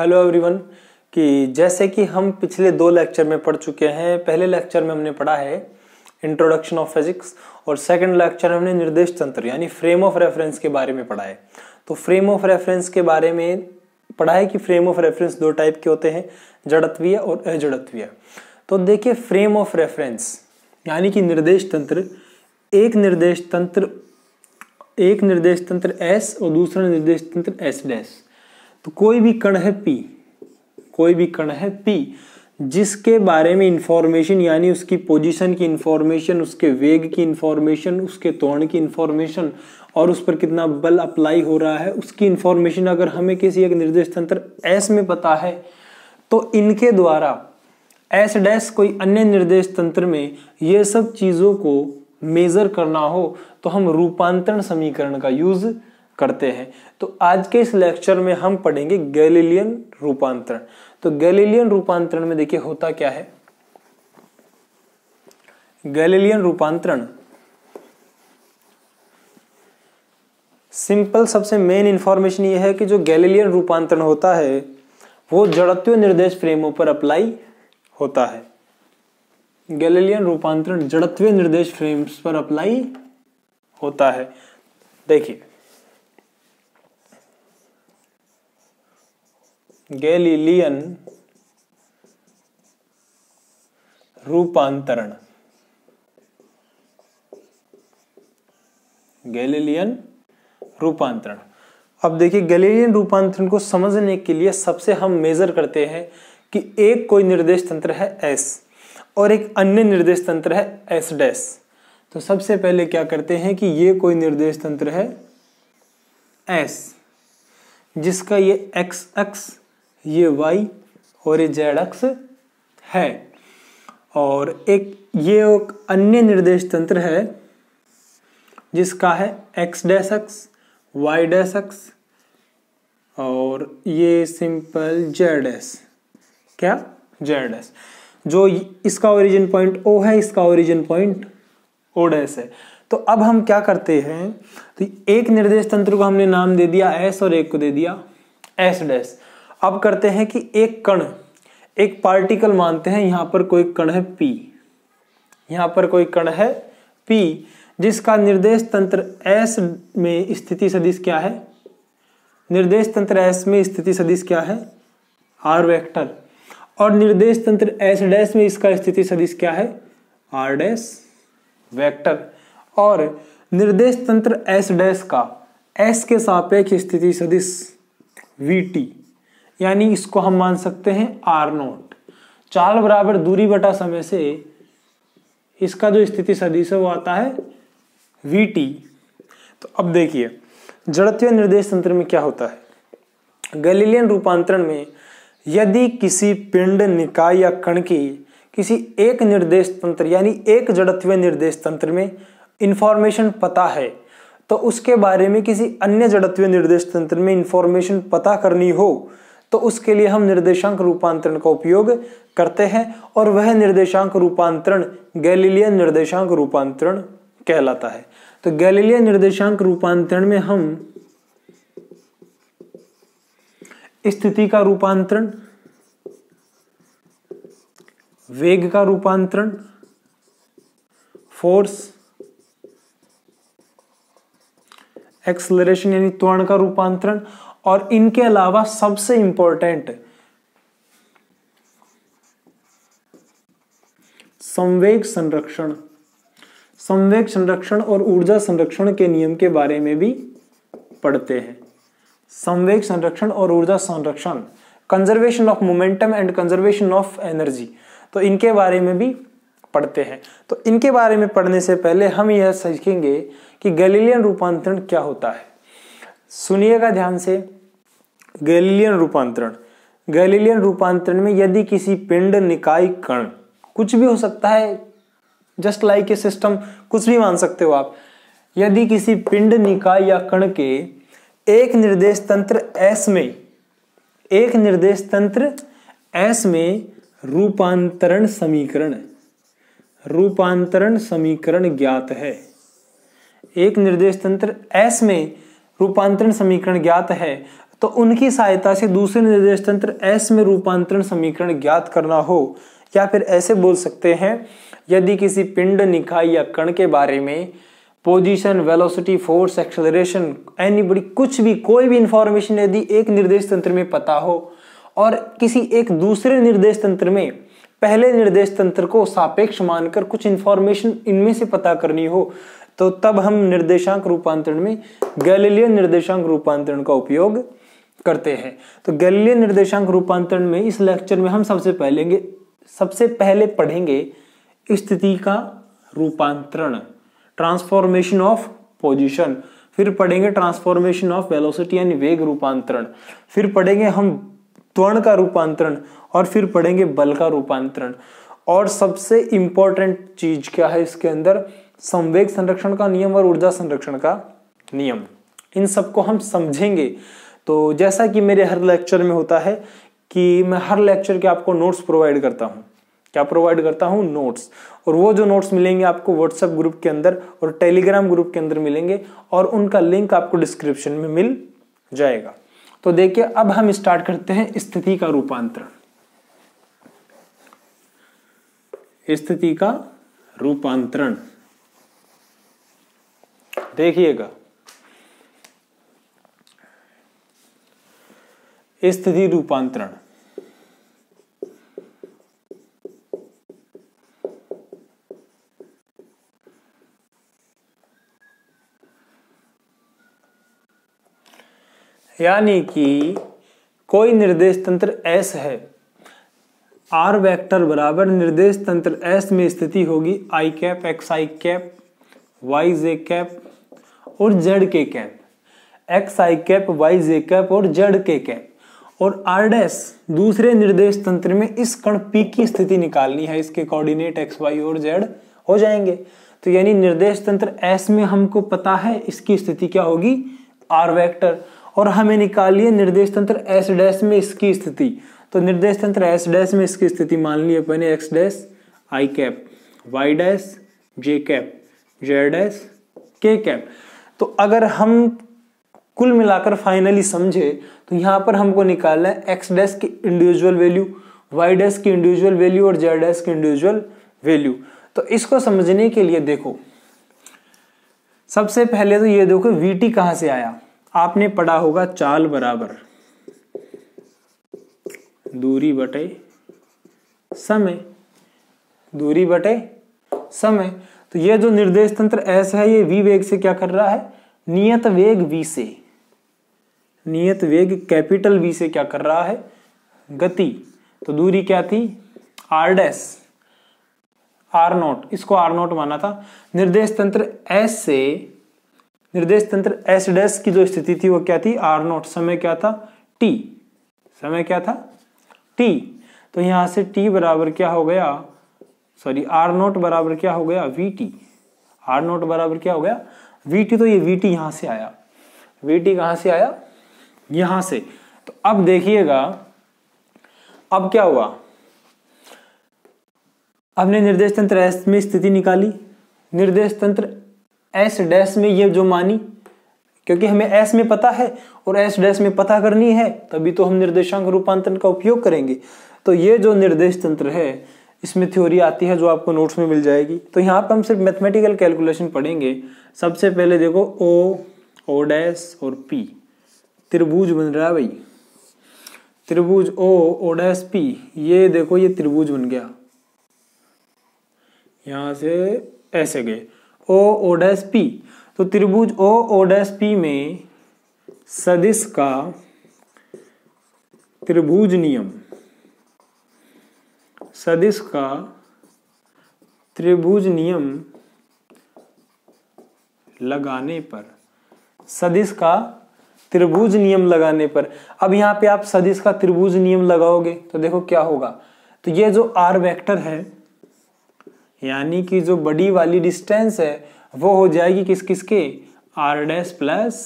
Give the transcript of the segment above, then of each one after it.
Hello everyone. कि जैसे कि हम पिछले 2 लेक्चर में पढ़ चुके हैं। पहले लेक्चर में हमने पढ़ा है इंट्रोडक्शन ऑफ फिजिक्स और सेकंड लेक्चर में हमने निर्देश तंत्र यानी फ्रेम ऑफ रेफरेंस के बारे में पढ़ा है। तो फ्रेम ऑफ रेफरेंस के बारे में पढ़ा है कि फ्रेम ऑफ रेफरेंस 2 टाइप के होते हैं, जड़त्वीय और अजड़त्वीय। तो देखिए, फ्रेम ऑफ रेफरेंस यानी कि निर्देश तंत्र, एक निर्देश तंत्र S और दूसरा निर्देश तंत्र S डैश। तो कोई भी कण है P जिसके बारे में इंफॉर्मेशन यानी उसकी पोजीशन की इंफॉर्मेशन, उसके वेग की इंफॉर्मेशन, उसके त्वरण की इंफॉर्मेशन और उस पर कितना बल अप्लाई हो रहा है उसकी इंफॉर्मेशन अगर हमें किसी एक निर्देश तंत्र S में पता है, तो इनके द्वारा S डैश कोई अन्य निर्देश तंत्र में ये सब चीजों को मेजर करना हो तो हम रूपांतरण समीकरण का यूज करते हैं। तो आज के इस लेक्चर में हम पढ़ेंगे गैलीलियन रूपांतरण। तो गैलीलियन रूपांतरण में देखिए होता क्या है। गैलीलियन रूपांतरण सिंपल, सबसे मेन इंफॉर्मेशन ये है कि जो गैलीलियन रूपांतरण होता है वो जड़त्वीय निर्देश फ्रेमों पर अप्लाई होता है। गैलीलियन रूपांतरण जड़त्वीय निर्देश फ्रेम्स पर अप्लाई होता है। देखिए, गैलीलियन रूपांतरण, गैलीलियन रूपांतरण। अब देखिए, गैलीलियन रूपांतरण को समझने के लिए सबसे हम मेजर करते हैं कि एक कोई निर्देश तंत्र है S और एक अन्य निर्देश तंत्र है S डैश। तो सबसे पहले क्या करते हैं कि ये कोई निर्देश तंत्र है S जिसका ये X अक्ष, ये Y और ये Z अक्ष है, और एक ये एक अन्य निर्देश तंत्र है जिसका है X डैश अक्ष, Y डैश अक्ष और ये सिंपल Z डैश, क्या Z डैश। जो इसका ओरिजिन पॉइंट O है, इसका ओरिजिन पॉइंट O डैश है। तो अब हम क्या करते हैं, तो एक निर्देश तंत्र को हमने नाम दे दिया S और एक को दे दिया S डैश। अब करते हैं कि एक कण, एक पार्टिकल मानते हैं, यहां पर कोई कण है P, यहां पर कोई कण है P जिसका निर्देश तंत्र S में स्थिति सदिश क्या है, निर्देश तंत्र S में स्थिति सदिश क्या है, R वेक्टर, और निर्देश तंत्र S डैश में इसका स्थिति सदिश क्या है, R डैश वेक्टर, और निर्देश तंत्र S डैश का S के सापेक्ष स्थिति सदिश VT, यानी इसको हम मान सकते हैं R0। चाल बराबर दूरी बटा समय से इसका जो स्थिति सदिश है वो आता है VT। तो अब देखिए, जड़त्वीय निर्देश तंत्र में क्या होता है। गैलीलियन रूपांतरण में यदि किसी पिंड, निकाय या कण की किसी एक निर्देश तंत्र यानी एक जड़त्वीय निर्देश तंत्र में इंफॉर्मेशन पता है, तो उसके बारे में किसी अन्य जड़त्वीय निर्देश तंत्र में इंफॉर्मेशन पता करनी हो तो उसके लिए हम निर्देशांक रूपांतरण का उपयोग करते हैं, और वह निर्देशांक रूपांतरण गैलीलियन निर्देशांक रूपांतरण कहलाता है। तो गैलीलियन निर्देशांक रूपांतरण में हम स्थिति का रूपांतरण, वेग का रूपांतरण, फोर्स, एक्सेलरेशन यानी त्वरण का रूपांतरण, और इनके अलावा सबसे इंपॉर्टेंट संवेग संरक्षण, संवेग संरक्षण और ऊर्जा संरक्षण के नियम के बारे में भी पढ़ते हैं। संवेग संरक्षण और ऊर्जा संरक्षण, conservation of momentum and conservation of energy, तो इनके बारे में भी पढ़ते हैं। तो इनके बारे में पढ़ने से पहले हम यह सीखेंगे कि गैलीलियन रूपांतरण क्या होता है। सुनिएगा ध्यान से। गैलीलियन रूपांतरण, गैलीलियन रूपांतरण में यदि किसी पिंड, निकाय, कण, कुछ भी हो सकता है, जस्ट लाइक ए सिस्टम, कुछ भी मान सकते हो आप। यदि किसी पिंड, निकाय या कण के एक निर्देश तंत्र S में, एक निर्देश तंत्र S में रूपांतरण समीकरण ज्ञात है, एक निर्देश तंत्र S में रूपांतरण समीकरण ज्ञात है, तो उनकी सहायता से दूसरे निर्देश तंत्र S में रूपांतरण समीकरण ज्ञात करना हो, या फिर ऐसे बोल सकते हैं, यदि किसी पिंड, निकाय या कण के बारे में position, velocity, force, acceleration, anybody, कुछ भी, कोई भी इंफॉर्मेशन यदि एक निर्देश तंत्र में पता हो और किसी एक दूसरे निर्देश तंत्र में पहले निर्देश तंत्र को सापेक्ष मानकर कुछ इंफॉर्मेशन इनमें से पता करनी हो, तो तब हम निर्देशांक रूपांतरण में गैलीलियन निर्देशांक रूपांतरण का उपयोग करते हैं। तो गैलीलियन निर्देशांक रूपांतरण में इस लेक्चर में हम सबसे पहले पढ़ेंगे स्थिति का रूपांतरण, ट्रांसफॉर्मेशन ऑफ पोजीशन, फिर पढ़ेंगे ट्रांसफॉर्मेशन ऑफ वेलोसिटी यानी वेग रूपांतरण, फिर पढ़ेंगे हम त्वरण का रूपांतरण, और फिर पढ़ेंगे बल का रूपांतरण। और सबसे इंपॉर्टेंट चीज क्या है इसके अंदर, संवेग संरक्षण का नियम और ऊर्जा संरक्षण का नियम, इन सबको हम समझेंगे। तो जैसा कि मेरे हर लेक्चर में होता है कि मैं हर लेक्चर के आपको नोट्स प्रोवाइड करता हूँ। क्या प्रोवाइड करता हूँ? नोट्स। और वो जो नोट्स मिलेंगे आपको व्हाट्सएप ग्रुप के अंदर और टेलीग्राम ग्रुप के अंदर मिलेंगे, और उनका लिंक आपको डिस्क्रिप्शन में मिल जाएगा। तो देखिए, अब हम स्टार्ट करते हैं स्थिति का रूपांतरण। स्थिति का रूपांतरण देखिएगा, स्थिति रूपांतरण यानी कि कोई निर्देश तंत्र S है, R वेक्टर बराबर निर्देश तंत्र S में स्थिति होगी I cap, XI cap, YJ cap और ZK cap, XI cap, YJ cap और ZK कैप, और R' दूसरे निर्देश तंत्र में इस कण P की स्थिति निकालनी है। इसके कोऑर्डिनेट X, Y और Z हो जाएंगे। तो यानी निर्देश तंत्र S में हमको पता है इसकी स्थिति क्या होगी, R वेक्टर, और हमें निकाली है निर्देश तंत्र S' में इसकी स्थिति। तो निर्देश तंत्र S' में इसकी स्थिति मान ली अपन ने X' I cap, Y' J cap, Z' K cap. तो अगर हम कुल मिलाकर फाइनली समझे तो यहाँ पर हमको निकालना है X' की इंडिविजुअल वैल्यू, Y' की इंडिविजुअल वैल्यू और Z' की इंडिविजुअल वैल्यू। तो इसको समझने के लिए देखो, सबसे पहले तो ये देखो VT कहाँ से आया। आपने पढ़ा होगा चाल बराबर दूरी बटे समय, दूरी बटे समय। तो ये जो निर्देश तंत्र S है, ये V वेग से क्या कर रहा है, नियत वेग V से, नियत वेग कैपिटल V से क्या कर रहा है, गति। तो दूरी क्या थी, R', R0, इसको R0 माना था। निर्देश तंत्र S से निर्देश तंत्र S' की जो स्थिति थी वो क्या थी, R0, समय क्या था, T, समय क्या था, T। तो यहां से T बराबर क्या हो गया, सॉरी R0 बराबर क्या हो गया, VT, R0 बराबर क्या हो गया, VT। तो ये VT यहां से आया, VT कहां से आया, यहां से। तो अब देखिएगा, अब क्या हुआ, हमने निर्देश तंत्र S में स्थिति निकाली, निर्देश तंत्र S' में ये जो मानी, क्योंकि हमें S में पता है और S' में पता करनी है, तभी तो हम निर्देशांक रूपांतरण का उपयोग करेंगे। तो ये जो निर्देश तंत्र है, इसमें थ्योरी आती है जो आपको नोट्स में मिल जाएगी। तो यहाँ पर हम सिर्फ मैथमेटिकल कैलकुलेशन पढ़ेंगे। सबसे पहले देखो O, O' और P त्रिभुज बन रहा है भाई, त्रिभुज O, O' P। ये देखो ये त्रिभुज बन गया, यहां से ऐसे गए O, O' P। तो त्रिभुज O, O' P में सदिश का त्रिभुज नियम, सदिश का त्रिभुज नियम लगाने पर, सदिश का त्रिभुज नियम लगाने पर, अब यहां पे आप सदिश का त्रिभुज नियम लगाओगे तो देखो क्या होगा। तो ये जो R वेक्टर है, यानी कि जो बड़ी वाली डिस्टेंस है, वो हो जाएगी किस किसके, R' plus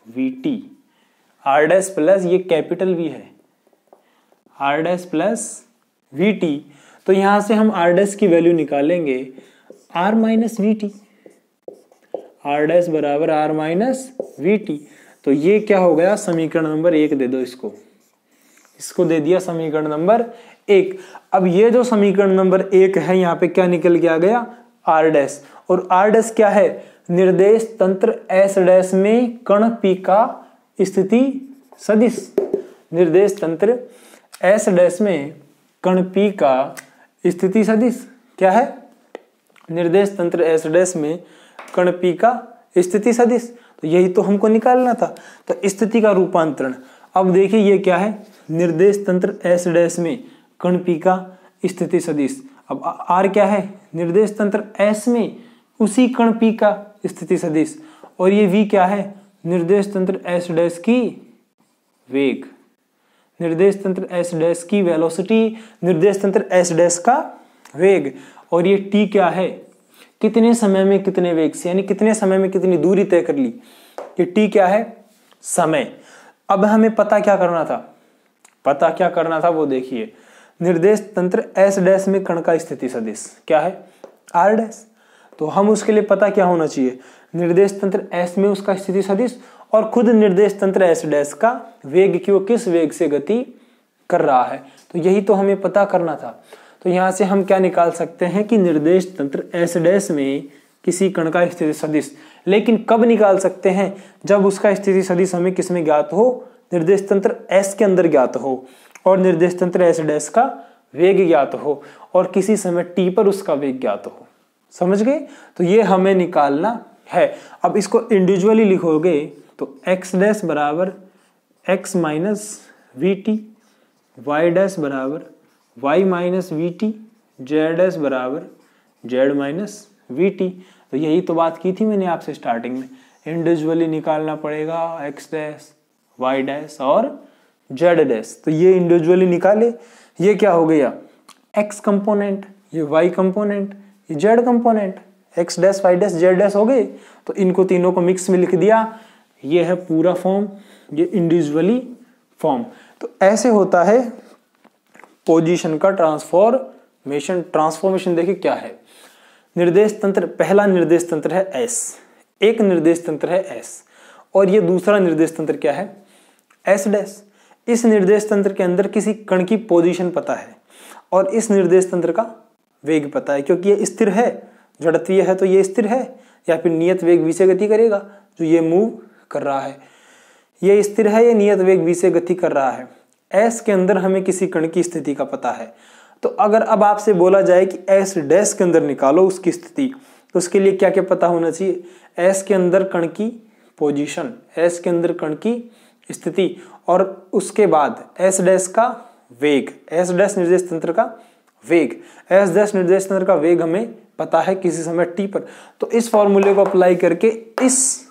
VT, R' plus ये कैपिटल V है, R' प्लस VT। तो यहां से हम R' की वैल्यू निकालेंगे R माइनस VT, R' बराबर R माइनस VT। तो ये क्या हो गया, समीकरण नंबर 1 दे दो इसको दे दिया समीकरण नंबर 1। अब ये जो समीकरण नंबर 1 है यहाँ पे क्या निकल के आ गया, आर डैश। और आर डैश क्या है, निर्देश तंत्र एस डैश में कण पी का स्थिति सदिश। निर्देश तंत्र एस डैश में कण पी का स्थिति सदिश क्या है, निर्देश तंत्र एस डैश में कण पी का स्थिति सदिश। तो यही तो हमको निकालना था। तो स्थिति का रूपांतरण, अब देखिए ये क्या है, निर्देश तंत्र एस डैश में कण पी का स्थिति सदिश। अब आर क्या है, निर्देश तंत्र एस में उसी कण पी का स्थिति सदिश। और ये वी क्या है, निर्देश तंत्र एस डैश की वेग, निर्देश तंत्र एस डैश की वेलोसिटी, निर्देश तंत्र एस डैश का वेग। और ये टी क्या है, कितने समय में कितने वेग से, यानी कितने समय में कितनी दूरी तय कर ली। ये टी क्या है, समय। अब हमें पता क्या करना था वो देखिए, निर्देश तंत्र एस डैश में कण का स्थिति सदिश क्या है, आर डैश। तो हम उसके लिए पता क्या होना चाहिए, निर्देश तंत्र एस में उसका स्थिति सदिश और खुद निर्देश तंत्र एस डैश का वेग की वो किस वेग से गति कर रहा है। तो यही तो हमें पता करना था। तो यहां से हम क्या निकाल सकते हैं कि निर्देश तंत्र एस डैश में किसी कण का स्थिति सदिश, लेकिन कब निकाल सकते हैं, जब उसका स्थिति सदिश हमें किस में ज्ञात हो, निर्देश तंत्र एस के अंदर ज्ञात हो और निर्देश तंत्र एस डैश का वेग ज्ञात हो और किसी समय टी पर उसका वेग ज्ञात हो। समझ गए। तो ये हमें निकालना है। अब इसको इंडिविजुअली लिखोगे तो एक्स डैश बराबर x minus v t, y dash बराबर y minus v t, z dash बराबर जेड माइनस वी टी। तो यही तो बात की थी मैंने आपसे स्टार्टिंग में, इंडिविजुअली निकालना पड़ेगा एक्स डैश, वाई डैश और जेड डैश। तो ये इंडिविजुअली निकाले, ये क्या हो गया, एक्स कंपोनेंट, ये वाई कंपोनेंट, ये Z component, X dash Y dash Z dash हो गए। तो इनको तीनों को मिक्स में लिख दिया, ये है पूरा फॉर्म, ये इंडिविजुअली फॉर्म। तो ऐसे होता है पोजीशन का ट्रांसफॉर्मेशन देखिए क्या है, निर्देश तंत्र, पहला निर्देश तंत्र है एस, एक निर्देश तंत्र है एस और ये दूसरा निर्देश तंत्र क्या है, एस डैश। इस निर्देश तंत्र के अंदर किसी कण की पोजीशन पता है और इस निर्देश तंत्र का वेग पता है, क्योंकि ये स्थिर है, जड़त्वीय है तो ये स्थिर है, या फिर नियत वेग v से गति करेगा, जो ये मूव कर रहा है, ये स्थिर है, ये नियत वेग v से गति कर रहा है। एस के अंदर हमें किसी कण की स्थिति का पता है। तो अगर अब आपसे बोला जाए कि एस डैश के अंदर निकालो उसकी स्थिति, तो उसके लिए क्या क्या पता होना चाहिए, एस के अंदर कण की पोजीशन, एस के अंदर कण की स्थिति और उसके बाद एस डैश का वेग, एस डैश निर्देश तंत्र का वेग, एस डैश निर्देश तंत्र का वेग हमें पता है किसी समय टी पर। तो इस फॉर्मूले को अप्लाई करके, इस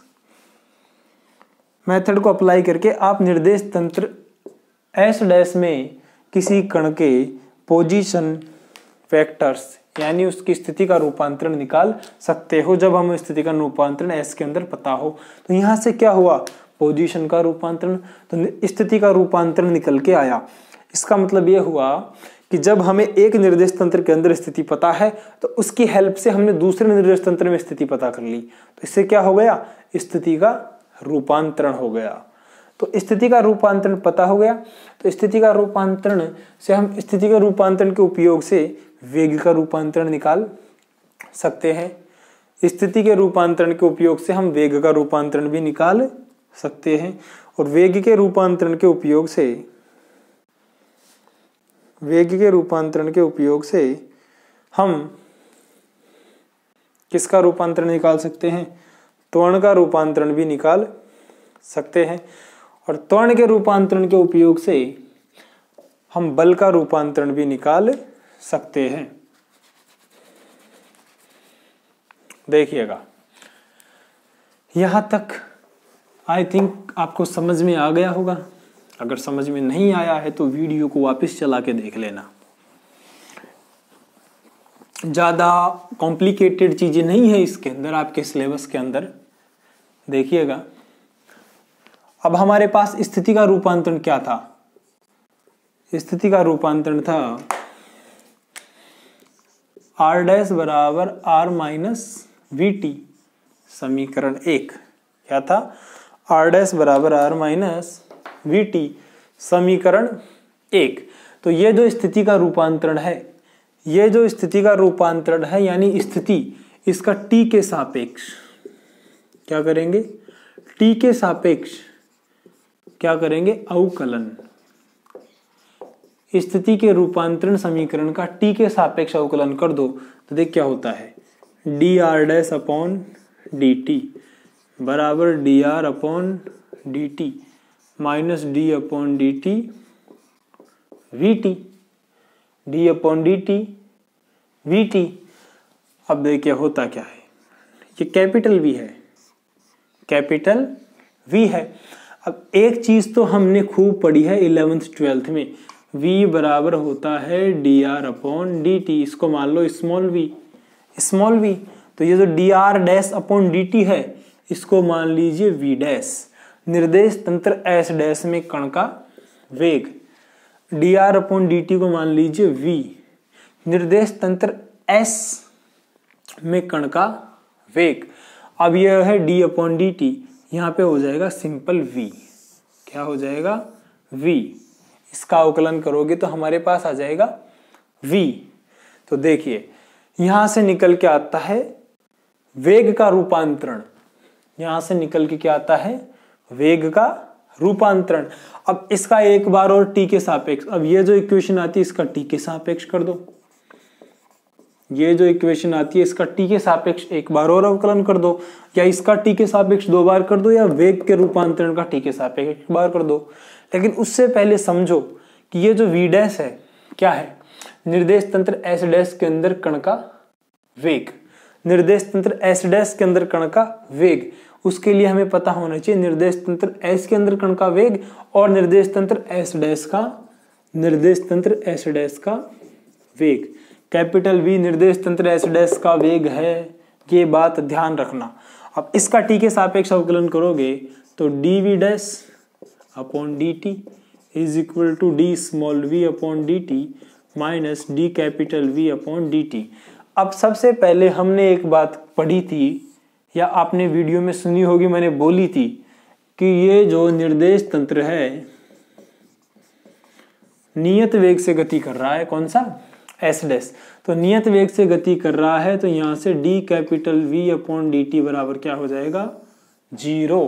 मेथड को अप्लाई करके आप निर्देश तंत्र एस डैश में किसी कण के पोजीशन वेक्टर्स यानी उसकी स्थिति का रूपांतरण निकाल सकते हो, जब हमें स्थिति का रूपांतरण एस के अंदर पता हो। तो यहां से क्या हुआ, पोजीशन का रूपांतरण, तो स्थिति का रूपांतरण निकल के आया। इसका मतलब यह हुआ कि जब हमें एक निर्देश तंत्र के अंदर स्थिति पता है तो उसकी हेल्प से हमने दूसरे निर्देश तंत्र में स्थिति पता कर ली, तो इससे क्या हो गया, स्थिति का रूपांतरण हो गया। तो स्थिति का रूपांतरण पता हो गया, तो स्थिति का रूपांतरण से हम स्थिति के रूपांतरण के उपयोग से वेग का रूपांतरण निकाल सकते हैं। स्थिति के रूपांतरण के उपयोग से हम वेग का रूपांतरण भी निकाल सकते हैं और वेग के रूपांतरण के उपयोग से हम किसका रूपांतरण निकाल सकते हैं, त्वरण का रूपांतरण भी निकाल सकते हैं और त्वरण के रूपांतरण के उपयोग से हम बल का रूपांतरण भी निकाल सकते हैं। देखिएगा यहां तक आई थिंक आपको समझ में आ गया होगा। अगर समझ में नहीं आया है तो वीडियो को वापस चला के देख लेना। ज्यादा कॉम्प्लिकेटेड चीजें नहीं है इसके अंदर, आपके सिलेबस के अंदर। देखिएगा अब हमारे पास स्थिति का रूपांतरण क्या था, स्थिति का रूपांतरण था आर डैश बराबर आर माइनस वी टी। समीकरण 1 क्या था, आर डैश बराबर आर माइनस वी टी, समीकरण 1। तो ये जो स्थिति का रूपांतरण है, ये जो स्थिति का रूपांतरण है यानी स्थिति, इसका टी के सापेक्ष क्या करेंगे, टी के सापेक्ष क्या करेंगे, अवकलन। स्थिति के रूपांतरण समीकरण का टी के सापेक्ष अवकलन कर दो तो देख क्या होता है, d r dash upon D t बराबर d r upon D t minus d upon D t v t, d upon D t v t. अब देखिए होता क्या है, ये कैपिटल वी है, कैपिटल वी है। अब एक चीज तो हमने खूब पढ़ी है 11th 12th में, v बराबर होता है d r upon D T, इसको मान लो स्मॉल वी, स्मॉल वी। तो ये जो D r dash upon D T है इसको मान लीजिए वी डैश, निर्देश तंत्र एस डैश में कण का वेग, D r upon D T को मान लीजिए वी, निर्देश तंत्र एस में कण का वेग। अब यह है डी अपॉन डी टी, यहाँ पे हो जाएगा सिंपल v, क्या हो जाएगा v, इसका अवकलन करोगे तो हमारे पास आ जाएगा v। तो देखिए यहां से निकल के आता है वेग का रूपांतरण, यहां से निकल के क्या आता है, वेग का रूपांतरण। अब इसका एक बार और t के सापेक्ष, अब ये जो इक्वेशन आती है इसका t के सापेक्ष कर दो, ये जो इक्वेशन आती है इसका t के सापेक्ष एक बार और अवकलन कर दो, या इसका t के सापेक्ष 2 बार कर दो, या वेग के रूपांतरण का t के सापेक्ष एक बार कर दो। लेकिन उससे पहले समझो कि ये जो v डैश है क्या है, निर्देश तंत्र s डैश के अंदर कण का वेग, निर्देश तंत्र s डैश के अंदर कण का वेग। उसके लिए हमें पता होना चाहिए निर्देश तंत्र s के अंदर कण का वेग और निर्देश तंत्र s डैश का, निर्देश तंत्र s डैश का वेग। कैपिटल V निर्देश तंत्र s डैश का वेग है, ये बात ध्यान रखना। अब इसका t के सापेक्ष अवकलन करोगे तो dv dash upon dt is equal to d small v upon dt minus d capital V upon dt। अब सबसे पहले हमने एक बात पढ़ी थी या आपने वीडियो में सुनी होगी, मैंने बोली थी कि ये जो निर्देश तंत्र है नियत वेग से गति कर रहा है, कौन सा, एस डैश। तो नियत वेग से गति कर रहा है तो यहां से D capital V upon D t बराबर क्या हो जाएगा, 0,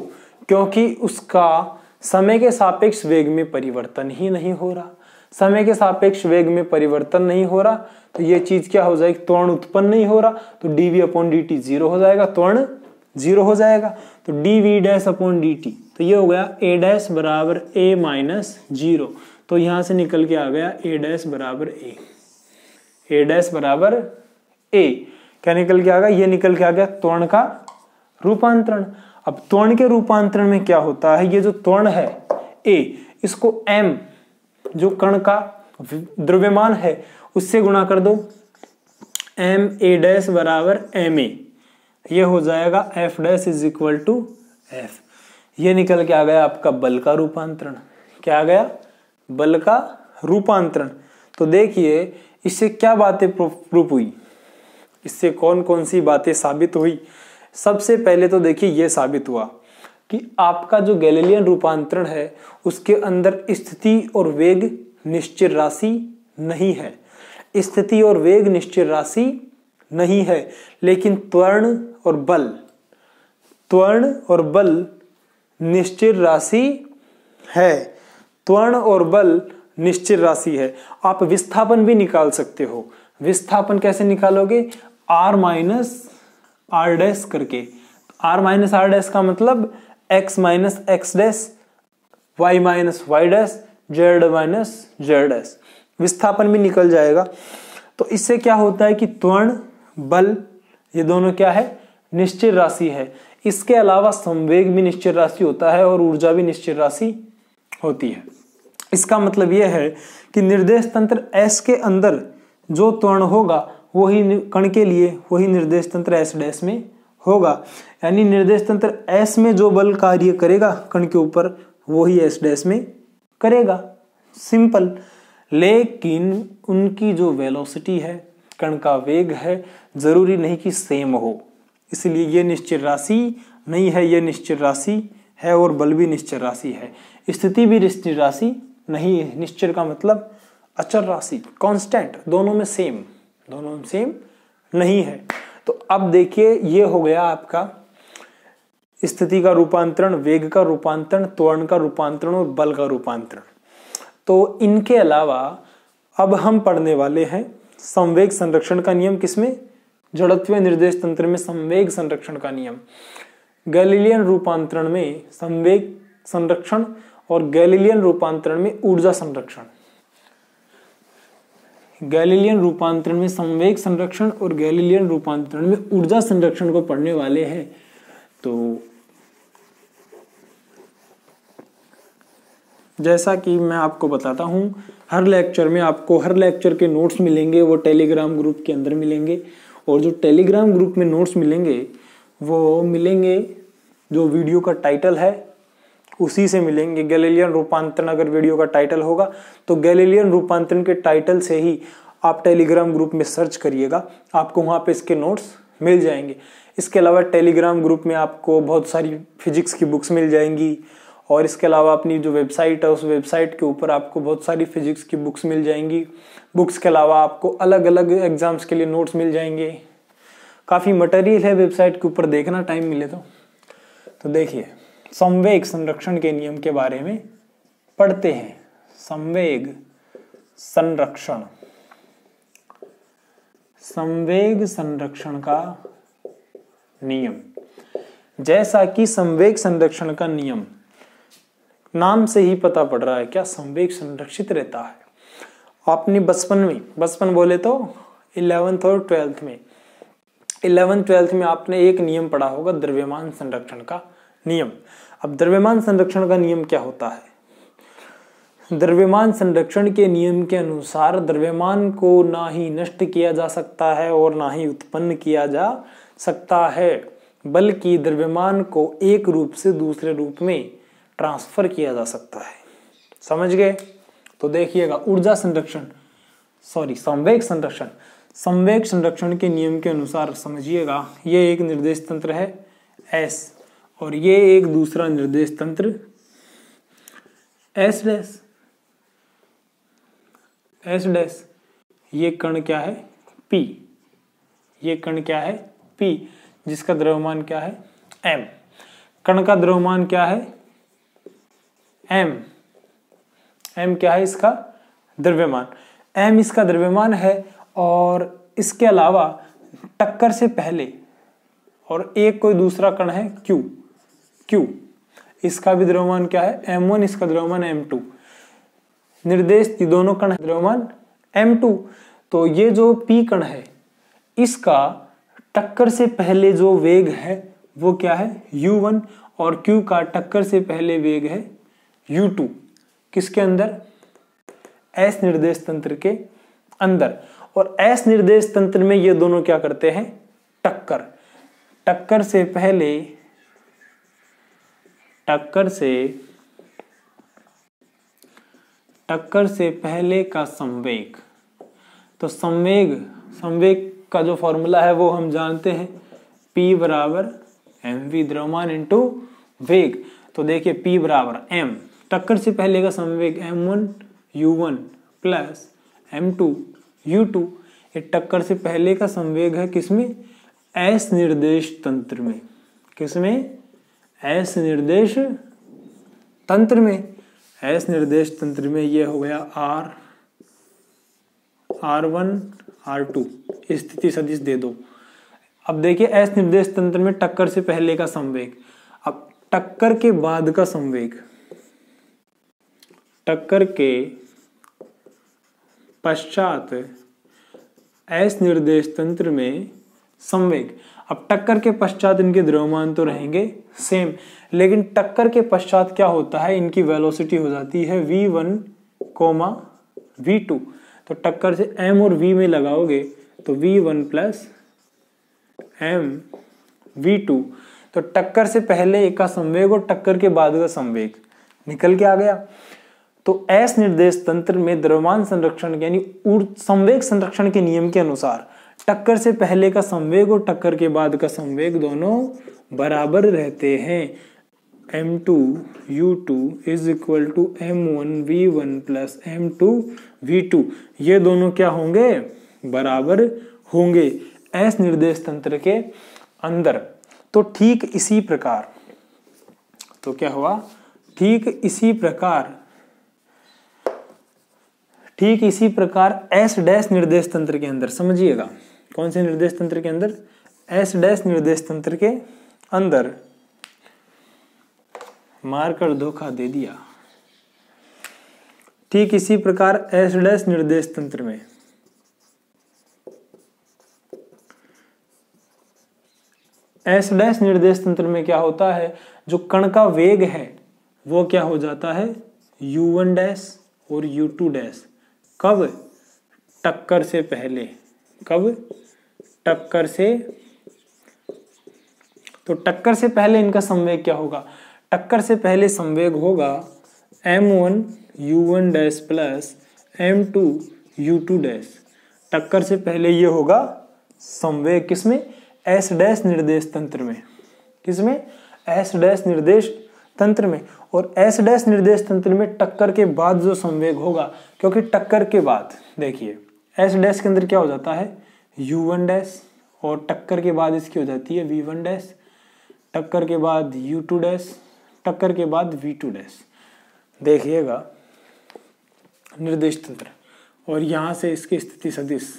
क्योंकि उसका समय के सापेक्ष वेग में परिवर्तन ही नहीं हो रहा। समय के सापेक्ष वेग में परिवर्तन नहीं हो रहा तो ये चीज क्या हो जाएगी, त्वरण उत्पन्न नहीं हो रहा, तो D V upon D T 0 हो जाएगा, त्वरण 0 हो जाएगा। तो D V dash upon D T, तो ये हो गया ए डैश बराबर ए माइनस 0। तो यहां से निकल के आ गया ए डैश बराबर ए, ए डैश बराबर ए, क्या निकल के आ गया, ये निकल के आ गया त्वरण का रूपांतरण। अब त्वरण के रूपांतरण में क्या होता है, ये जो त्वरण है ए, इसको m जो कण का द्रव्यमान है उससे गुणा कर दो, m a डैश बराबर m a, ये हो जाएगा f dash is equal to f। ये निकल के आ गया आपका बल का रूपांतरण, क्या आ गया, बल का रूपांतरण। तो देखिए इससे क्या बातें प्रूफ हुई, इससे कौन कौन सी बातें साबित हुई। सबसे पहले तो देखिए ये साबित हुआ कि आपका जो गैलीलियन रूपांतरण है उसके अंदर स्थिति और वेग निश्चित राशि नहीं है, स्थिति और वेग निश्चित राशि नहीं है, लेकिन त्वरण और बल, त्वरण और बल निश्चित राशि है, त्वरण और बल निश्चित राशि है। आप विस्थापन भी निकाल सकते हो। विस्थापन कैसे निकालोगे, r माइनस आर डैश करके, r माइनस आर डैश का मतलब x minus X dash, y minus Y dash, z minus Z dash, विस्थापन भी निकल जाएगा। तो इससे क्या होता है कि त्वरण बल ये दोनों क्या है, निश्चित राशि है। इसके अलावा संवेग भी निश्चित राशि होता है और ऊर्जा भी निश्चित राशि होती है। इसका मतलब यह है कि निर्देश तंत्र S के अंदर जो त्वरण होगा वही कण के लिए वही निर्देश तंत्र S डैश में होगा, यानी निर्देश तंत्र S में जो बल कार्य करेगा कण के ऊपर वही S डैश में करेगा, सिंपल। लेकिन उनकी जो वेलोसिटी है, कण का वेग है, जरूरी नहीं कि सेम हो, इसलिए ये निश्चित राशि नहीं है, ये निश्चित राशि है और बल भी निश्चर राशि है। स्थिति भी निश्चर राशि नहीं है। निश्चर का मतलब अचर राशि, कांस्टेंट, दोनों में सेम नहीं है। तो अब देखिए ये हो गया आपका स्थिति का रूपांतरण, वेग का रूपांतरण, त्वरण का रूपांतरण और बल का रूपांतरण। तो इनके अलावा अब हम पढ़ने वाले हैं संवेग संरक्षण का नियम। किसमें? जड़त्वीय निर्देश तंत्र में संवेग संरक्षण का नियम। गैलीलियन रूपांतरण में संवेग संरक्षण और गैलीलियन रूपांतरण में ऊर्जा संरक्षण। गैलीलियन रूपांतरण में संवेग संरक्षण और गैलीलियन रूपांतरण में ऊर्जा संरक्षण को पढ़ने वाले हैं। तो जैसा कि मैं आपको बताता हूं, हर लेक्चर में आपको हर लेक्चर के नोट्स मिलेंगे, वो टेलीग्राम ग्रुप के अंदर मिलेंगे। और जो टेलीग्राम ग्रुप में नोट्स मिलेंगे वो मिलेंगे जो वीडियो का टाइटल है उसी से मिलेंगे। गैलीलियन रूपांतरण अगर वीडियो का टाइटल होगा तो गैलीलियन रूपांतरण के टाइटल से ही आप टेलीग्राम ग्रुप में सर्च करिएगा, आपको वहाँ पे इसके नोट्स मिल जाएंगे। इसके अलावा टेलीग्राम ग्रुप में आपको बहुत सारी फिजिक्स की बुक्स मिल जाएंगी और इसके अलावा अपनी जो वेबसाइट है उस वेबसाइट के ऊपर आपको बहुत सारी फिजिक्स की बुक्स मिल जाएंगी। बुक्स के अलावा आपको अलग अलग एग्जाम्स के लिए नोट्स मिल जाएंगे। काफ़ी मटेरियल है वेबसाइट के ऊपर, देखना टाइम मिले तो देखिए संवेग संरक्षण के नियम के बारे में पढ़ते हैं। संवेग संरक्षण, संवेग संरक्षण का नियम। जैसा कि संवेग संरक्षण का नियम नाम से ही पता पड़ रहा है, क्या संवेग संरक्षित रहता है। आपने बचपन बोले तो 11th और 12th में 11th 12th में आपने एक नियम पढ़ा होगा, द्रव्यमान संरक्षण का नियम। अब द्रव्यमान संरक्षण का नियम क्या होता है? द्रव्यमान संरक्षण के नियम के अनुसार द्रव्यमान को ना ही नष्ट किया जा सकता है और ना ही उत्पन्न किया जा सकता है, बल्कि द्रव्यमान को एक रूप से दूसरे रूप में ट्रांसफर किया जा सकता है। समझ गए? तो देखिएगा ऊर्जा संरक्षण संवेग संरक्षण, संवेग संरक्षण के नियम के अनुसार समझिएगा, ये एक निर्देश तंत्र है S और ये एक दूसरा निर्देश तंत्र S डैश। ये कण क्या है? P। ये कण क्या है? P, जिसका द्रव्यमान क्या है? M। कण का द्रव्यमान क्या है? M क्या है इसका द्रव्यमान? M इसका द्रव्यमान है। और इसके अलावा टक्कर से पहले और एक कोई दूसरा कण है Q, इसका भी द्रव्यमान क्या है? M1, इसका द्रव्यमान M2। निर्देश दोनों कण है, द्रव्यमान M2। तो ये जो P कण है इसका टक्कर से पहले जो वेग है वो क्या है? U1 और Q का टक्कर से पहले वेग है U2। किसके अंदर? S निर्देश तंत्र के अंदर। और S निर्देश तंत्र में ये दोनों क्या करते हैं? टक्कर से पहले का संवेग। तो संवेग का जो फॉर्मूला है वो हम जानते हैं, P बराबर mv, द्रव्यमान इंटू वेग। तो देखिए P बराबर m, टक्कर से पहले का संवेग m1 u1 plus m2 u2। ये टक्कर से पहले का संवेग है किसमें? S निर्देश तंत्र में। किसमें? S निर्देश तंत्र में। S निर्देश तंत्र में ये हो गया R1 R2, स्थिति सदिश दे दो। अब देखिए S निर्देश तंत्र में टक्कर से पहले का संवेग। अब टक्कर के बाद का संवेग, टक्कर के पश्चात S निर्देश तंत्र में संवेग। अब टक्कर के पश्चात इनके द्रव्यमान तो रहेंगे सेम, लेकिन टक्कर के पश्चात क्या होता है? इनकी वेलोसिटी हो जाती है v1, v2। तो टक्कर से m और v में लगाओगे तो v1 प्लस m v2। तो टक्कर से पहले का संवेग और टक्कर के बाद का संवेग निकल के आ गया। तो S निर्देश तंत्र में द्रव्यमान संरक्षण यानी संवेग संरक्षण के नियम के अनुसार टक्कर से पहले का संवेग और टक्कर के बाद का संवेग दोनों बराबर रहते हैं। m2 u2 is equal to m1 v1 plus m2 v2, ये दोनों क्या होंगे, बराबर होंगे एस निर्देश तंत्र के अंदर। तो ठीक इसी प्रकार, तो क्या हुआ, ठीक इसी प्रकार एस डैश निर्देश तंत्र के अंदर, समझिएगा कौन से निर्देश तंत्र के अंदर, एस डैश निर्देश तंत्र के अंदर, मारकर धोखा दे दिया। ठीक इसी प्रकार एस डैश निर्देश तंत्र में एस डैश निर्देश तंत्र में क्या होता है, जो कण का वेग है वो क्या हो जाता है, u1 डैश और u2 डैश, कब, टक्कर से पहले, कब, टक्कर से, तो टक्कर से पहले इनका संवेग क्या होगा, टक्कर से पहले संवेग होगा m1 u1 dash plus m2 u2 dash. टक्कर से पहले ये होगा संवेग किसमें, एस डैश निर्देश तंत्र में, किसमें, एस डैश निर्देश तंत्र में। और एस डैश निर्देश तंत्र में टक्कर के बाद जो संवेग होगा, क्योंकि टक्कर के बाद देखिए एस डैश के अंदर क्या हो जाता है, u1 डैश, और टक्कर के बाद इसकी हो जाती है v1 डैश, टक्कर के बाद u2 डैश, टक्कर के बाद v2 डैश। देखिएगा निर्देश तंत्र, और यहां से इसकी स्थिति सदिश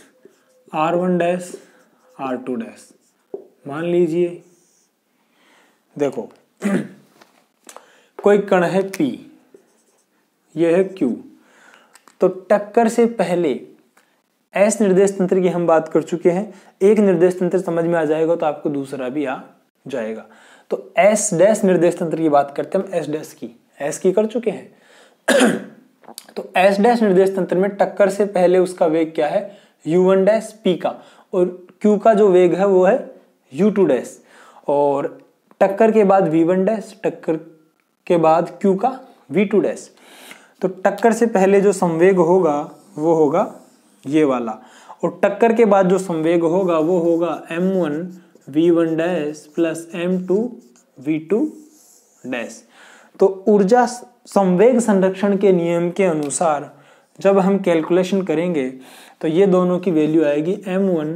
r1 डैश r2 डैश मान लीजिए। देखो कोई कण है P, यह है Q, तो टक्कर से पहले एस निर्देश तंत्र की हम बात कर चुके हैं, एक निर्देश तंत्र समझ में आ जाएगा तो आपको दूसरा भी आ जाएगा। तो एस डैश निर्देश तंत्र की बात करते हैं हम, एस डैश की, एस की कर चुके हैं। तो एस डैश निर्देश तंत्र में टक्कर से पहले उसका वेग क्या है, u1 डैश P का, और Q का जो वेग है वो है u2 डैश, और टक्कर के बाद v1 डैश, टक्कर के बाद Q का v2 डैश। तो टक्कर से पहले जो संवेग होगा वो होगा ये वाला, और टक्कर के बाद जो संवेग होगा वो होगा m1 v1 dash plus m2 v2 dash. तो ऊर्जा संवेग संरक्षण के नियम के अनुसार जब हम कैलकुलेशन करेंगे तो ये दोनों की वैल्यू आएगी m1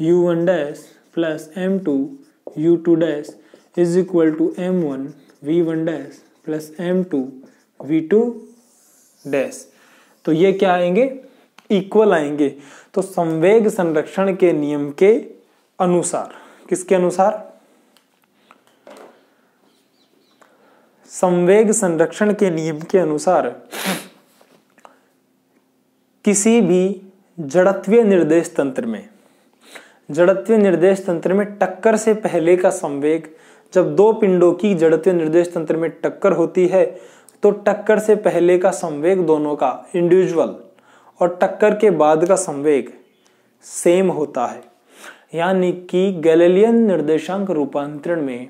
u1 dash plus m2 u2 dash is equal to m1 v1 dash plus m2 v2 dash. तो ये क्या आएंगे, इक्वल आएंगे। तो संवेग संरक्षण के नियम के अनुसार, किसके अनुसार, संवेग संरक्षण के नियम के अनुसार किसी भी जड़त्वीय निर्देश तंत्र में, जड़त्वीय निर्देश तंत्र में टक्कर से पहले का संवेग, जब दो पिंडों की जड़त्वीय निर्देश तंत्र में टक्कर होती है तो टक्कर से पहले का संवेग दोनों का इंडिविजुअल और टक्कर के बाद का संवेग सेम होता है। यानी कि गैलीलियन निर्देशांक रूपांतरण में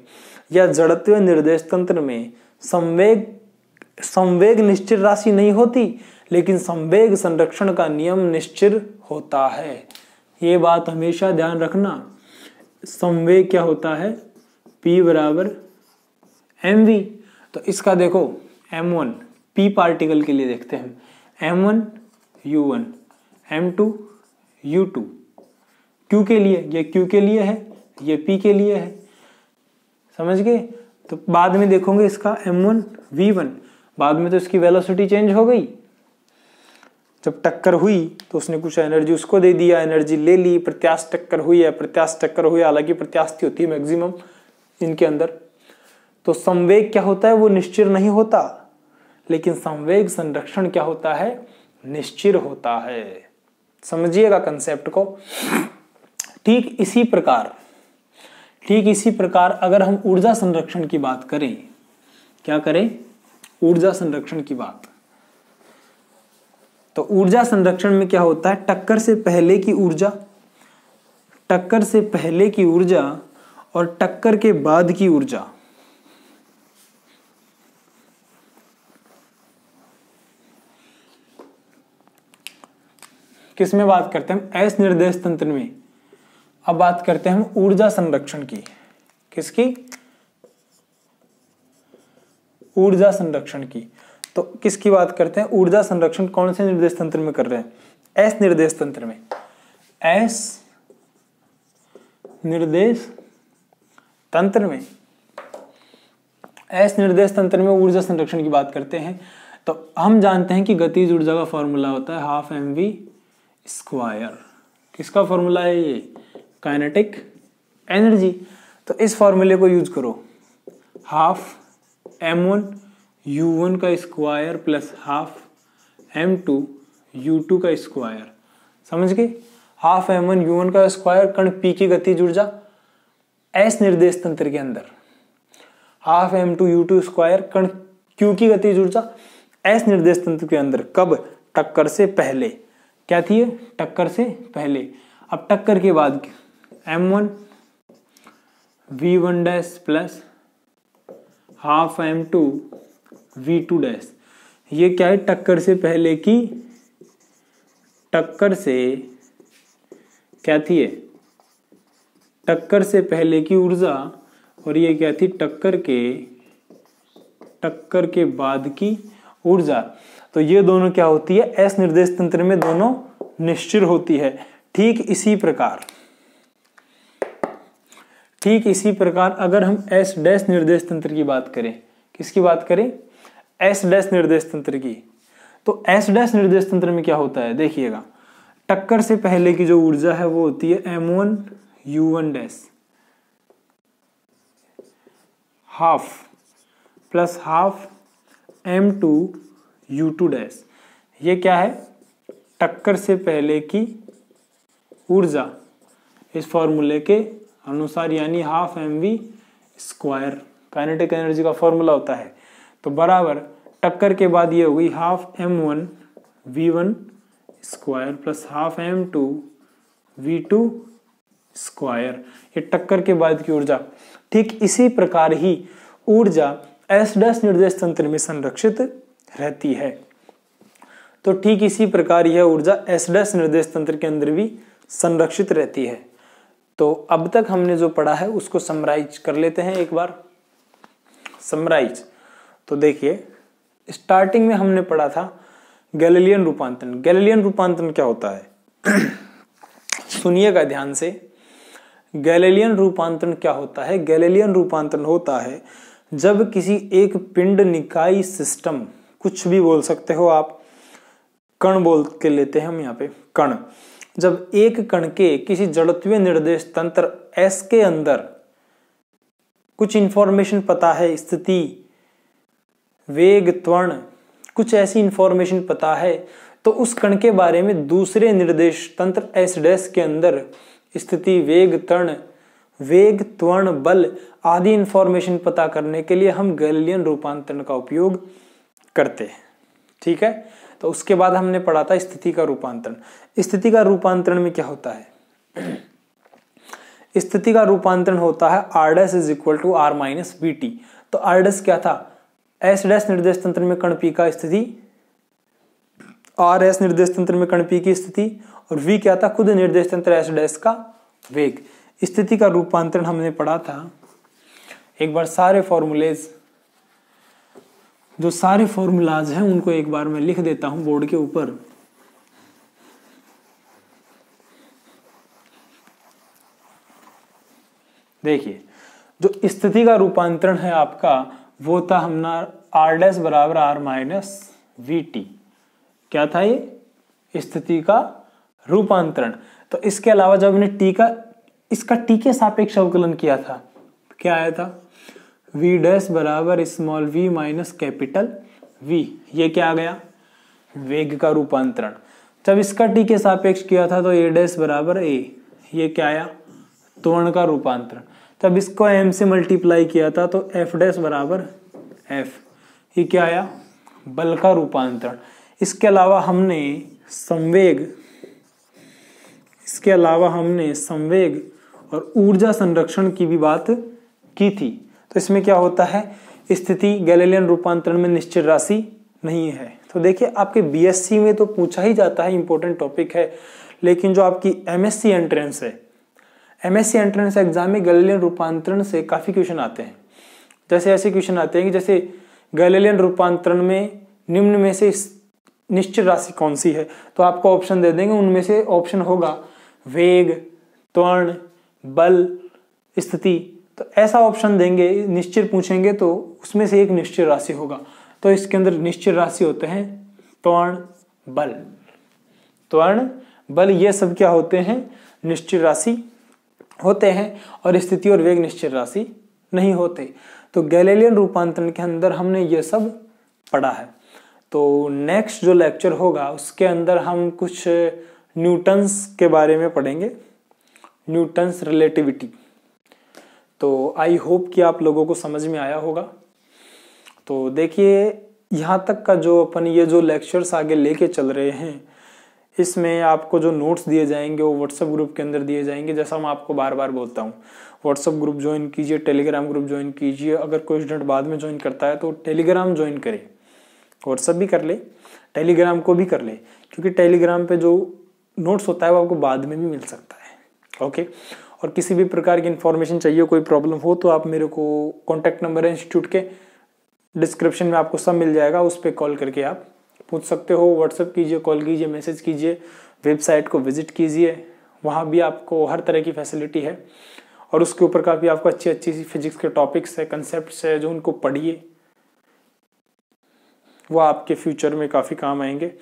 या जड़त्वीय निर्देश तंत्र में संवेग निश्चित राशि नहीं होती, लेकिन संवेग संरक्षण का नियम निश्चित होता है। ये बात हमेशा ध्यान रखना। संवेग क्या होता है, P बराबर mv। तो इसका देखो m1 P पार्टिकल के लिए देखते हैं, m1 u1 m2 u2, Q के लिए, ये Q के लिए है, ये P के लिए है, समझ गए। तो बाद में देखोगे इसका m1 v1, बाद में तो इसकी वेलोसिटी चेंज हो गई, जब टक्कर हुई तो उसने कुछ एनर्जी उसको दे दिया, एनर्जी ले ली, प्रत्यास्थ टक्कर हुई है, प्रत्यास्थ टक्कर हुई, हालांकि प्रत्यास्थ होती है मैक्सिमम इनके अंदर। तो संवेग क्या होता है, वो निश्चित नहीं होता, लेकिन संवेग संरक्षण क्या होता है, निश्चित होता है। समझिएगा कंसेप्ट को। ठीक इसी प्रकार अगर हम ऊर्जा संरक्षण की बात करें, क्या करें, ऊर्जा संरक्षण की बात, तो ऊर्जा संरक्षण में क्या होता है, टक्कर से पहले की ऊर्जा और टक्कर के बाद की ऊर्जा, किस में बात करते हैं हम, एस निर्देश तंत्र में। अब बात करते हैं हम ऊर्जा संरक्षण की, किसकी, ऊर्जा संरक्षण की। तो किसकी बात करते हैं? ऊर्जा संरक्षण कौन से निर्देश तंत्र में कर रहे हैं? एस निर्देश तंत्र में। एस निर्देश तंत्र में, एस निर्देश तंत्र में ऊर्जा संरक्षण की बात करते हैं। तो हम जानते हैं कि गतिज ऊर्जा का फॉर्मूला होता है हाफ mv²। किसका फॉर्मूला है ये? Kinetic energy. तो इस फॉर्मूले को यूज करो, हाफ m1 u1 का square plus half m2 u2 का स्क्वायर। समझ गए? हाफ m1 u1 का स्क्वायर कण p की गतिज ऊर्जा एस निर्देश तंत्र के अंदर, हाफ m2 u2 स्क्वायर कण q की गतिज ऊर्जा एस निर्देश तंत्र के अंदर। कब? टक्कर से पहले। क्या थी? टक्कर से पहले। अब टक्कर के बाद m1 v1 dash plus half m2 v2 dash. ये क्या है? टक्कर से पहले की, टक्कर से क्या थी? टक्कर से पहले की ऊर्जा। और ये क्या थी? टक्कर के बाद की ऊर्जा। तो ये दोनों क्या होती है? एस निर्देश तंत्र में दोनों निश्चित होती है। ठीक इसी प्रकार अगर हम एस डैश निर्देश तंत्र की बात करें, किसकी बात करें? एस डैश निर्देश तंत्र की। तो एस डैश निर्देश तंत्र में क्या होता है? देखिएगा, टक्कर से पहले की जो ऊर्जा है वो होती है m1 u1 dash half plus half m2 u2 dash. ये क्या है? टक्कर से पहले की ऊर्जा इस फॉर्मूले के अनुसार, यानी हाफ mv²। काइनेटिक एनर्जी का फॉर्मूला होता है। तो बराबर टक्कर के बाद ये होगी half m1 v1 square plus half m2 v2 square. ये टक्कर के बाद की ऊर्जा। ठीक इसी प्रकार ही ऊर्जा एस डैश निर्देश तंत्र में संरक्षित रहती है। तो ठीक इसी प्रकार यह ऊर्जा एस डैश निर्देश तंत्र के अंदर भी संरक्षित रहती है। तो अब तक हमने जो पढ़ा है उसको समराइज कर लेते हैं एक बार। समराइज तो देखिए, स्टार्टिंग में हमने पढ़ा था गैलीलियन रूपांतरण। गैलीलियन रूपांतरण क्या होता है? सुनिएगा ध्यान से। गैलीलियन रूपांतरण क्या होता है? गैलीलियन रूपांतरण होता है जब किसी एक पिंड, निकाय, सिस्टम, कुछ भी बोल सकते हो आप, कण बोल के लेते हैं हम यहाँ पे कण। जब एक कण के किसी जड़त्वीय निर्देश तंत्र एस के अंदर कुछ इंफॉर्मेशन पता है, स्थिति, वेग, त्वरण, कुछ ऐसी इंफॉर्मेशन पता है, तो उस कण के बारे में दूसरे निर्देश तंत्र एस डैश के अंदर स्थिति, वेग, त्वरण, बल आदि इंफॉर्मेशन पता करने के लिए हम गैलीलियन रूपांतरण का उपयोग करते हैं। ठीक है। तो उसके बाद हमने पढ़ा था स्थिति का रूपांतरण। स्थिति का रूपांतरण में क्या होता है? स्थिति का रूपांतरण होता है r dash is equal to r minus B T. तो r डैश क्या था? एस डैश निर्देश तंत्र में कण p का स्थिति, r एस निर्देश तंत्र में कण p की स्थिति, और v क्या था? खुद निर्देश तंत्र एस डैश का वेग। स्थिति का रूपांतरण हमने पढ़ा था। एक बार सारे फॉर्मूलेज, जो सारे फॉर्मूलाज हैं उनको एक बार मैं लिख देता हूं बोर्ड के ऊपर। देखिए, जो स्थिति का रूपांतरण है आपका वो था हमने r डैश बराबर r माइनस वी टी। क्या था ये? स्थिति का रूपांतरण। तो इसके अलावा जब हमने इसका t के सापेक्ष अवकलन किया था, क्या आया था? v डैश बराबर small v minus capital v। ये क्या आ गया? वेग का रूपांतरण। जब इसका t के सापेक्ष किया था तो a डैश बराबर a। ये क्या आया? त्वरण का रूपांतरण। जब इसको m से मल्टीप्लाई किया था तो f डैश बराबर f। ये क्या आया? बल का रूपांतरण। इसके अलावा हमने संवेग और ऊर्जा संरक्षण की भी बात की थी। तो इसमें क्या होता है? स्थिति गैलीलियन रूपांतरण में निश्चित राशि नहीं है। तो देखिए, आपके बीएससी में तो पूछा ही जाता है, इंपॉर्टेंट टॉपिक है। लेकिन जो आपकी एमएससी एंट्रेंस है, एमएससी एंट्रेंस एग्जाम में गैलीलियन रूपांतरण से काफी क्वेश्चन आते हैं। जैसे ऐसे क्वेश्चन आते हैं कि जैसे गैलीलियन रूपांतरण में निम्न में से निश्चित राशि कौन सी है, तो आपको ऑप्शन दे देंगे, उनमें से ऑप्शन होगा वेग, त्वरण, बल, स्थिति। तो ऐसा ऑप्शन देंगे, निश्चित पूछेंगे तो उसमें से एक निश्चित राशि होगा। तो इसके अंदर निश्चित राशि होते हैं त्वरण, बल। त्वरण, बल ये सब क्या होते हैं, निश्चित राशि होते हैं, और स्थिति और वेग निश्चित राशि नहीं होते। तो गैलीलियन रूपांतरण के अंदर हमने ये सब पढ़ा है। तो नेक्स्ट जो लेक्चर होगा उसके अंदर हम कुछ न्यूटन्स के बारे में पढ़ेंगे, न्यूटन्स रिलेटिविटी। तो आई होप कि आप लोगों को समझ में आया होगा। तो देखिए यहाँ तक का जो अपन ये जो लेक्चर्स आगे लेके चल रहे हैं, इसमें आपको जो नोट्स दिए जाएंगे वो व्हाट्सएप ग्रुप के अंदर दिए जाएंगे। जैसा मैं आपको बार बार बोलता हूँ, व्हाट्सएप ग्रुप ज्वाइन कीजिए, टेलीग्राम ग्रुप ज्वाइन कीजिए। अगर कोई स्टूडेंट बाद में ज्वाइन करता है तो टेलीग्राम ज्वाइन करे, व्हाट्सएप भी कर ले, टेलीग्राम को भी कर ले, क्योंकि टेलीग्राम पे जो नोट्स होता है वो आपको बाद में भी मिल सकता है। ओके, और किसी भी प्रकार की इन्फॉर्मेशन चाहिए, कोई प्रॉब्लम हो तो आप मेरे को कॉन्टैक्ट नंबर है इंस्टीट्यूट के, डिस्क्रिप्शन में आपको सब मिल जाएगा, उस पर कॉल करके आप पूछ सकते हो। व्हाट्सएप कीजिए, कॉल कीजिए, मैसेज कीजिए, वेबसाइट को विजिट कीजिए, वहाँ भी आपको हर तरह की फैसिलिटी है। और उसके ऊपर काफ़ी आपको अच्छी अच्छी सी फिजिक्स के टॉपिक्स है, कंसेप्ट्स है, जो उनको पढ़िए, वो आपके फ्यूचर में काफ़ी काम आएंगे।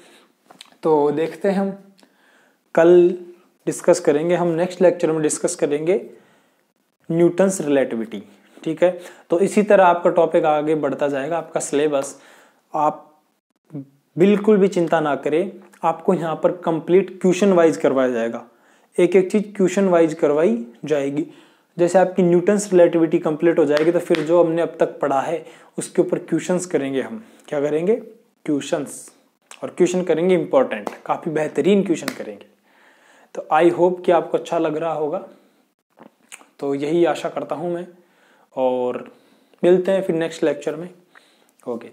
तो देखते हैं, हम कल डिस्कस करेंगे, हम नेक्स्ट लेक्चर में डिस्कस करेंगे न्यूटन्स रिलेटिविटी। ठीक है, तो इसी तरह आपका टॉपिक आगे बढ़ता जाएगा, आपका सिलेबस। आप बिल्कुल भी चिंता ना करें, आपको यहाँ पर कंप्लीट क्वेश्चन वाइज करवाया जाएगा, एक एक चीज क्वेश्चन वाइज करवाई जाएगी। जैसे आपकी न्यूटन्स रिलेटिविटी कंप्लीट हो जाएगी तो फिर जो हमने अब तक पढ़ा है उसके ऊपर क्वेश्चंस करेंगे। हम क्या करेंगे, क्वेश्चंस, और क्वेश्चन करेंगे इंपॉर्टेंट, काफी बेहतरीन क्वेश्चन करेंगे। तो आई होप कि आपको अच्छा लग रहा होगा, तो यही आशा करता हूं मैं, और मिलते हैं फिर नेक्स्ट लेक्चर में। ओके।